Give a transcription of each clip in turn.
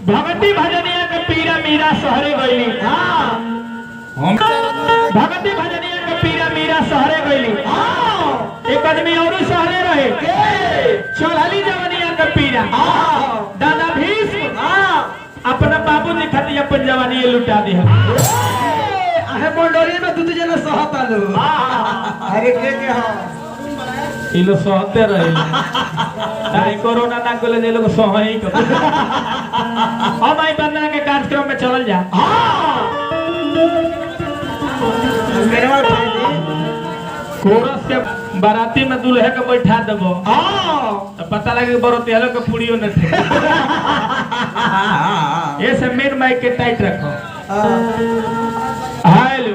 भगती भजनिया के पीरा मीरा सहरे गईली। भगती भजनिया के पीरा मीरा सहरे गईली। एक आदमी और सहरे रहे चढ़ली जवनिया के पीरा दादा भीष्म अपना बाबू जी खातिर अपन जवानी लुटा दी आहे मंडोरी में दूध जना सहता लो। अरे के हो ई लो सहते रहे ताई कोरोना ना गले जे लोग सहई को अब आई बंदना के कार्यक्रम में चल जा। मेरे वाला कोरस के बाराती में दूल्हे के बैठा देबो तो पता लगे बरोती हलो के पूड़ियो न थे ये सब मेन माइक के टाइट रखो। हेलो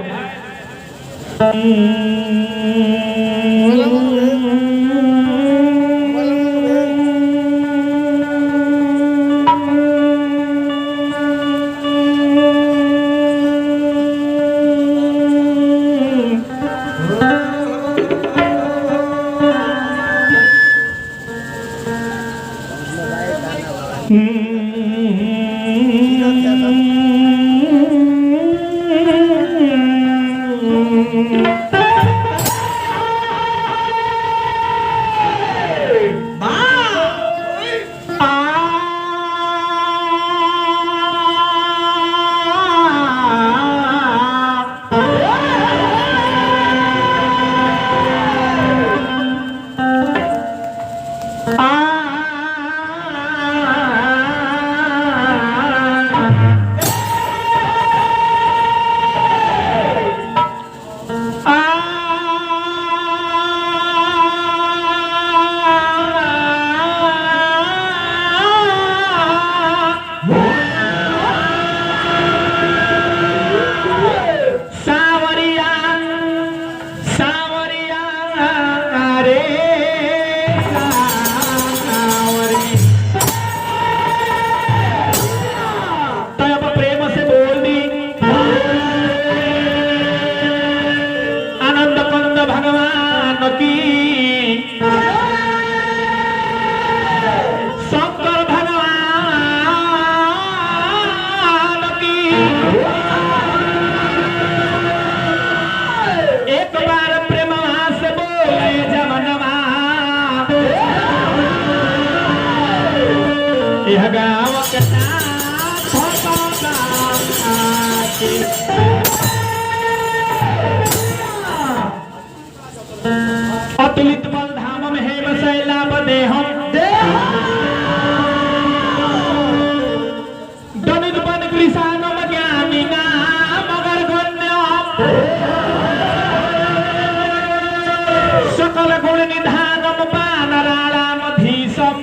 अतुलित बल धाम में है बसैला बदे हम दनित बन कृषानम ज्ञानी ना मगर गण्य सकल गुण निधानम पानराणाम धीसम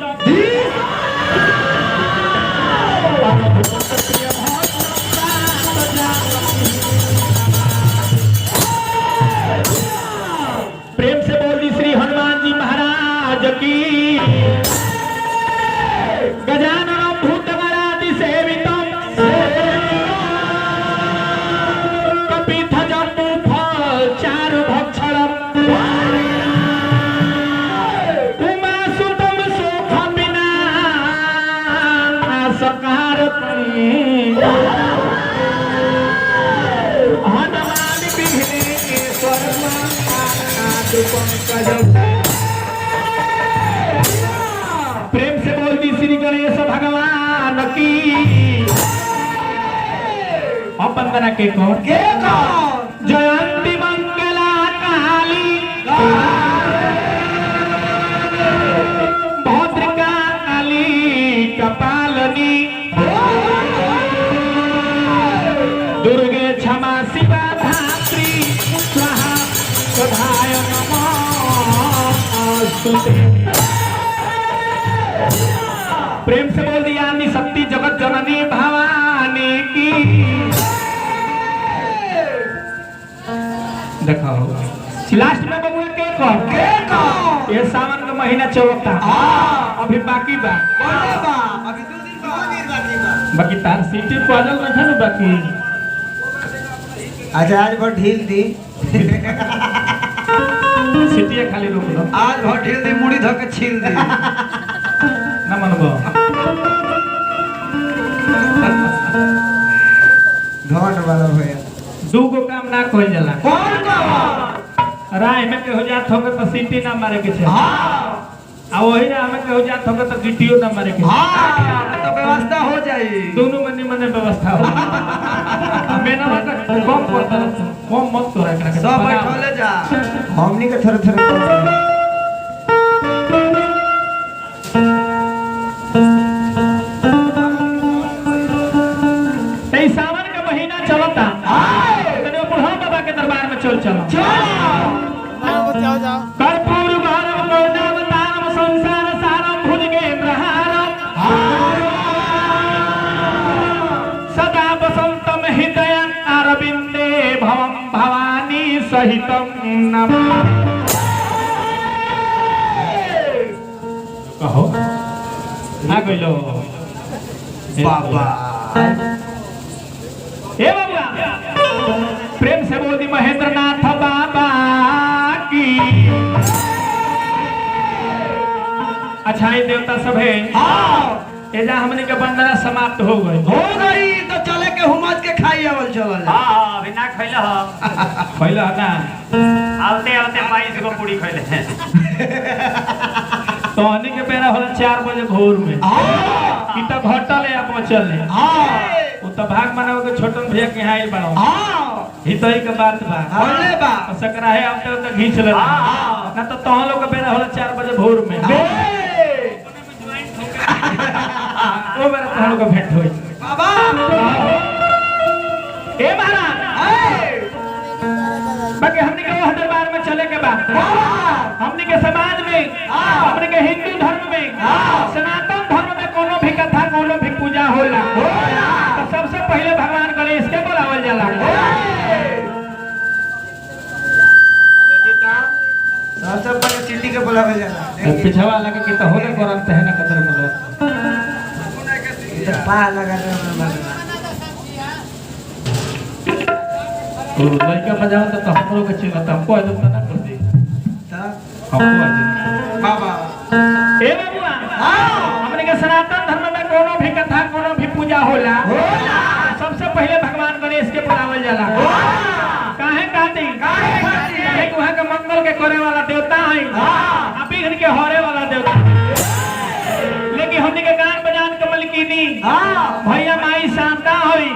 प्रेम से बोली श्री हनुमान जी महाराज की गजानन भूतगणादि सेवितम कपिथ जम्बू फल चारु भक्षणम उमा सुतम सुख बिना सकारतम हनुमान विघ्नेश्वर प्रेम से बोलती श्री गणेश भगवान की वंदना के कौन जयंती मंगला काली भद्रका काली कपालनी दुर्गे क्षमा शिवा धात्री स्वाहा सदाय नमः। प्रेम से बोल दिया आदि शक्ति जगत जननी भवानी की। देखो लास्ट में बबुआ के कौन ये सावन का महीना चौथा अभी बाकी बा अभी 2 दिन बाकी तार सीटी पाजल बैठा ना बाकी। अच्छा आज बहुत ढील दी सीटी खाली रोक लो आज बहुत ढील दी मुड़ी धो के छील दी ना मनबो धन वाला भैया दू गो काम ना कोई जाला कौन का राय में के हो जात होगे तो सीटी ना मारे के छे आ वही राह में के हो जात होगे तो गिट्टियो ना मारे के तो व्यवस्था हो जाए दोनों मने मने व्यवस्था हो मेनवा का कम करता कम मत तोरा एकरा के सब बैठले जा हमनी के थोड़े थोड़े सावन का महीना चलता तने बुढ़ा बाबा के दरबार में चल चलो कर्पूर भारम गौनावतारम संसार सारम भुजगेन्द्रहारम सदा वसंतम हृदयं अरविंदे भवम भवानी सहितम नमः। कहो आ गइलो बाबा हे बाबा प्रेम से बोल दी महेंद्र नाथ बाबा की। अच्छाई देवता सब है एजा हमने के वंदना समाप्त हो गई तो चले के हुमत के खाई आवल चलल हां बिना खइले ह पहला ना आलते आलते 22 गो पूरी खइले हैं तो हनी के बेरा होला 4 बजे भोर में की त घटल है पहुंचल है वो तो भाग मनाओ के छोटन भैया के यहाँ आइल बाड़ो हितई के बात बा बोले बा सकरा है अब तो घींच ले ना तो तोह लोग के बेरा होला 4 बजे भोर में वो बेरा तोह लोग भेंट होई बाबा ए महाराज बाकी हमने के वह दरबार में चले के बाद हमने के समाज में हमने के हिंदू धर्म में सनातन धर्म में कोनो भी कथा कोनो भी पूजा होला तो सबसे पहले भगवान गणेश के बुलावल जाला। सबसे पहले चिट्ठी के बुलावे जाला पिछवा लगे कि तो होले करन तहे ना कदर मतलब इधर पा लगा दे तो लड़का बजाओ तो हमरो के चिल्लाता हमको आदत ना कर दे हमको आदत बाबा ए बाबूआ हमने के सनातन धर्म में कोनो भी कथा कोनो भी पूजा होला सबसे पहले भगवान गणेश के बुलावल जाला काहे कहती काहे वहां के मंगल के करे वाला देवता है अभी के होरे वाला देवता लेकिन हमने के गान बजान के मलकिनी भैया माई शांता होई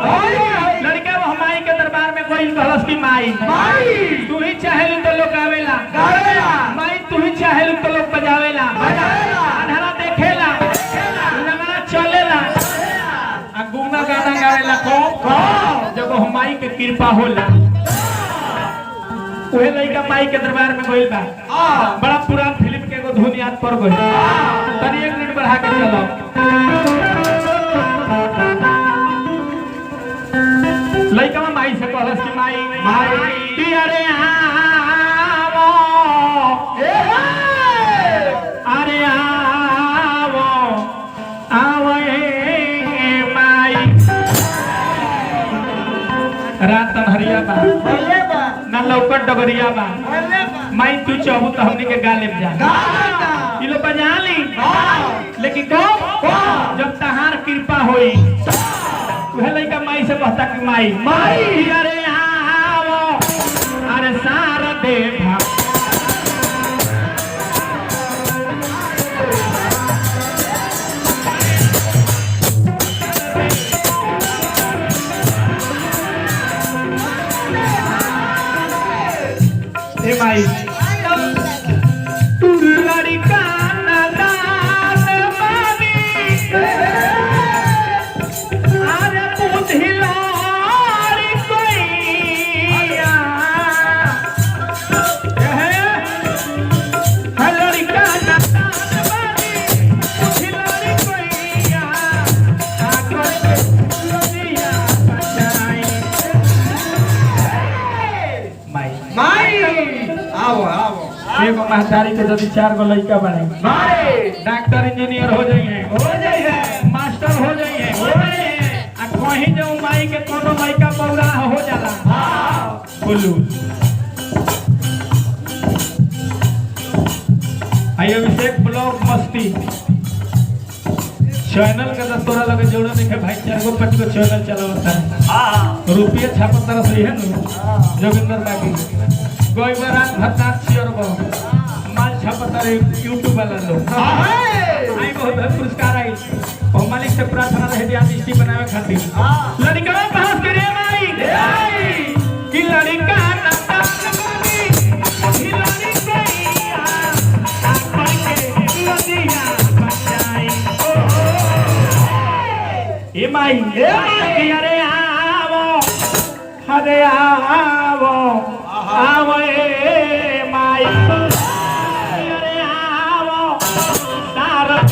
लड़का वो माई के दरबार में कोई कहलस की माई तू ही चाहेलू तो लोग आवेला माई तू ही चाहेलू तो लोग बजावेला अंधारा देखेला नगरा चलेला आ गुंगा गाना गावेला को जब वो माई के कृपा होला उहे लड़का माई के दरबार में गइल बा बड़ा पुरान फिल्म के एगो धुन याद पड़ गइल तनी 1 मिनट बढ़ा के चलो लड़का माई से कहलस कि माई अरे आवो अरे आवो आवो माई रात हरिया बा ना लौकट डगरिया बा माई तू चाहू तो हमनी के गा लेब जा ई लो बजा ली लेकिन कब जब तहार कृपा होई वह लड़का माई से कहता कि माई अरे आवो अरे सारा देखा ए माई लड़का नादान बानी अरे बुझिला कोई महतारी के यदि 4 गो लड़का बने डॉक्टर इंजीनियर हो जाइए मास्टर हो जाइए आ कहीं जो माई के कोनो लड़का पौरा हो जाला बोलू आइए अभिषेक ब्लॉग मस्ती चैनल का तो तोरा लगे जोड़ो नहीं है भाई 4 गो 5 गो चैनल चलावता है रुपये छापत तरह से है ना जोगिंदर बाकी कोई बार रात भरनाथ छियर बो माल छापत रे यूट्यूब वाला लोग आई बहुत पुरस्कार आई और मालिक से प्रार्थना रहे ध्यान दृष्टि बनावे खातिर लड़का पास करे माई कि लड़का माई अरे आवो माई अरे आवो तारक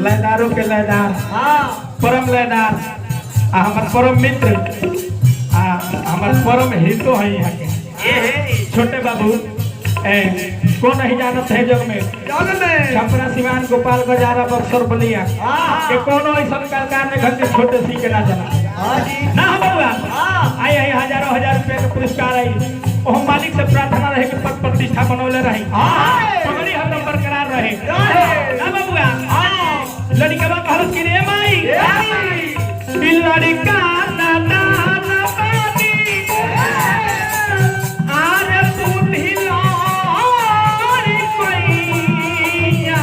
लयदारों के लयदार परम लयदार हमार परम मित्र हमार परम हितो है यहाँ के छोटे बाबू कौन नहीं जानत है जग में छपरा सिवान गोपाल गजारा बक्सर बलिया के कोनो ऐसा कलाकार ने घर के छोटे सी के ना जाना ना बउआ आई हजारों हजार रुपए के पुरस्कार आई और मालिक से प्रार्थना रहे कि पद प्रतिष्ठा बनौले रही पगड़ी हरदम बरकरार रहे ना बउआ लड़का कहलस कि रे माई लड़का ना ना ना पानी आरे पूती लोरी कोइया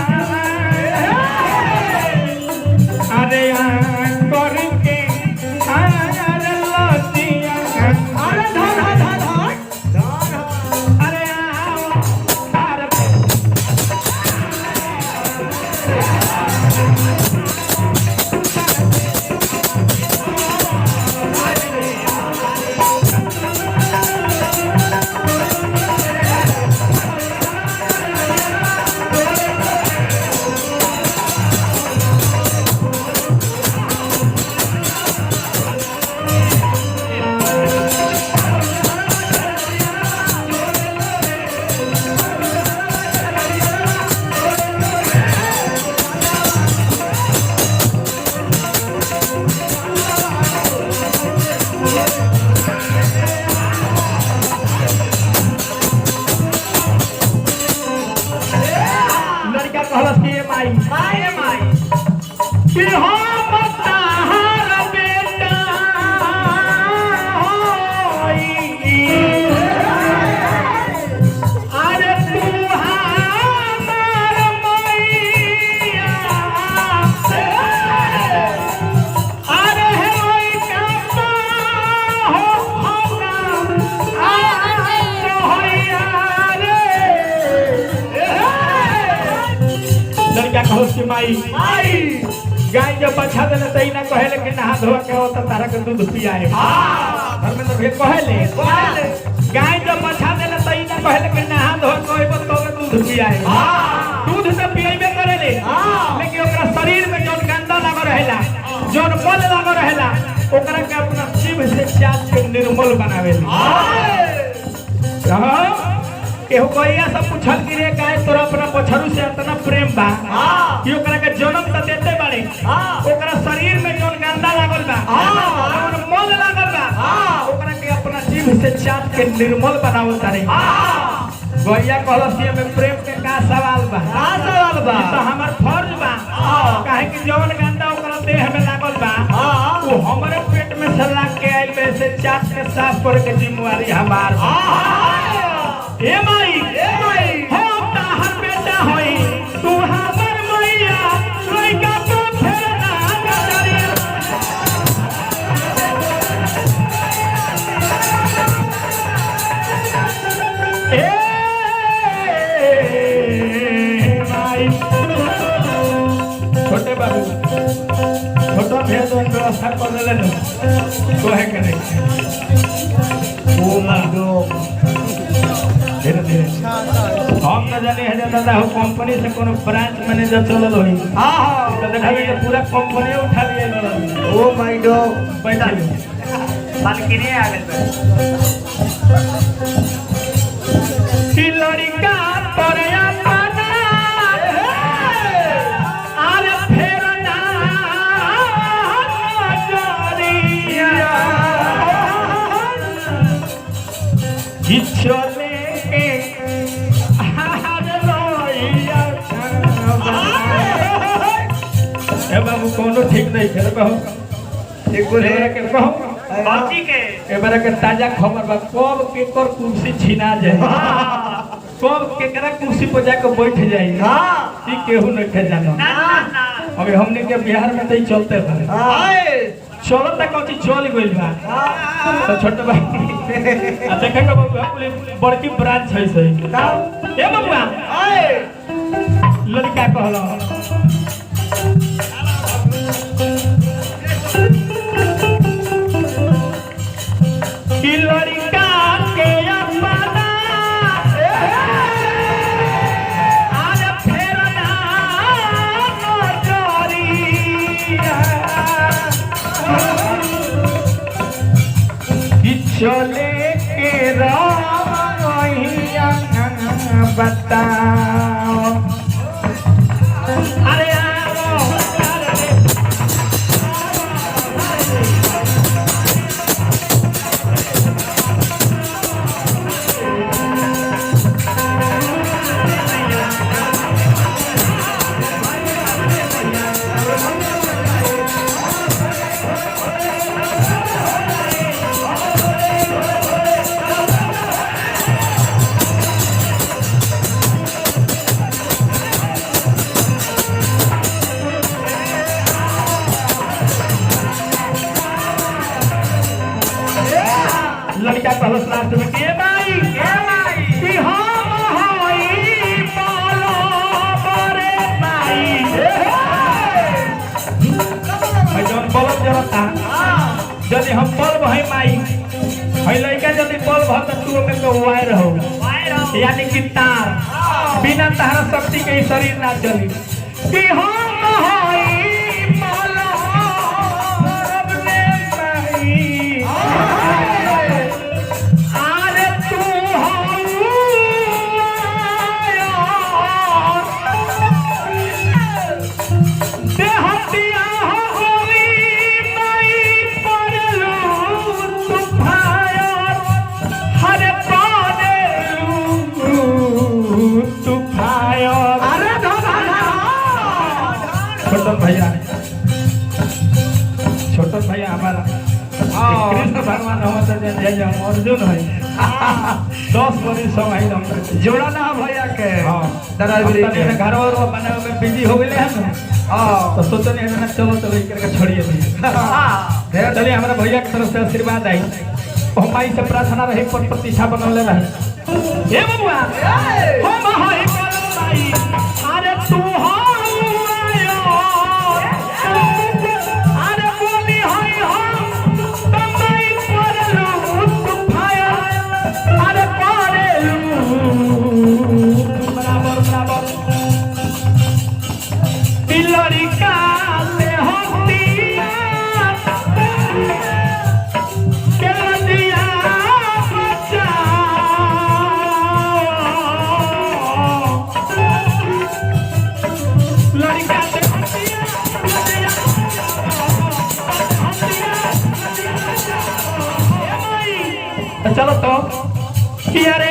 अरे करके अरे लतिया अरे धन अरे आओ अरे माई गाय जब बछा देले त इना कहेले कि नहा धोआ के होता तारा के दूध पियाए घर में तो भी कहेले गाय जब बछा देले त इना कहेले कि नहा धोआ के होता के दूध पियाए दूध से पिएबे करेले लेकिन ओकरा शरीर में जोन गंदा लागो रहेला जोन मल लागो रहेला ओकरा के अपना जीव से चाट के निर्मल बनावेले केहू कहिया सब पूछल कि रे गाय तोरा अपना बछरू से इतना प्रेम बा कि ओकरा के जन्म त देते बाड़े ओकरा शरीर में जोन गंदा लागल बा जोन मल लागल बा ओकरा के अपना जीव से चाट के निर्मल बनावल तारे गैया कहलसी में प्रेम के का सवाल बा तो हमार फर्ज बा काहे कि जौन गंदा ओकरा देह में लागल बा वो हमरे पेट में फसला के आइल में से चाट के साफ करे के जिम्मेवारी हमार ए माई हम ताहर बेटा होई तू हमर मैया लइका तो फेर ना गजरिया ए माई छोटे बाबू छोटा भेद व्यवस्था कर देले न कोहे करे ओ माय गॉड धीरे धीरे हम न जाने है दादा हो कंपनी से कोनो ब्रांच मैनेजर चलल होई तो देखाबे कि पूरा कंपनी उठा लिए ओ माय गॉड बैठा बालकनी आ गइल बा कि लड़का परया पाना आरे फेर ना गजरिया चले ए बाबू कोनो ठीक नहीं खेल कहू एक बोले के कहू बाजी के एबारा के ताजा खबर बा कब केकर कुर्सी छीना जाए कब केकरा कुर्सी पर जाके बैठ जाई ई केहू नहीं खे जानो ना अबे हमने के बिहार में तई चलते थे चलो तक कौची चल गइल बा तो छोटे भाई आ देखे के बाबू बड़की ब्रांच है सही ए बाबूआ लड़का कहलो कि लड़का के अपना आज फेर ना गजरिया कि चले के रहिया बताओ अरे आओ लड़का कहलस लास्ट में के भाई कि हम होई बोलो बरे भाई भाई जौन बलब जरता यदि हम बल्ब है माई है लड़का यदि बल्ब है तो तू ओमे के वायर हो यानी कि तार बिना तार शक्ति के शरीर ना चली कि हम होई बोलो बरे भाई आरे तू देहतिया होली मई परलू तू फायर हरे पादेलू तू फायर अरे छोटन भैया हमारा कृष्ण भगवान हम जय अर्जुन है 10 बरिस समय हम जोड़ा ना भैया के हां दराबरी के घर और बनावे में बिजी हो गेले हैं तो सोचने है ना चलो करके छोड़िए नहीं चलिए हमारे भैया की तरफ से आशीर्वाद आई हम माई से प्रार्थना रही पर प्रतिष्ठा बनौले रहे हे बबुआ हम हई बोलो माई अरे तू हो अरे बोली हई हम तमई परलू तू फाया अरे परलू बराबर लड़का से होतिया के दिया बचाओ लड़का से होतिया तो चलो तो कि अरे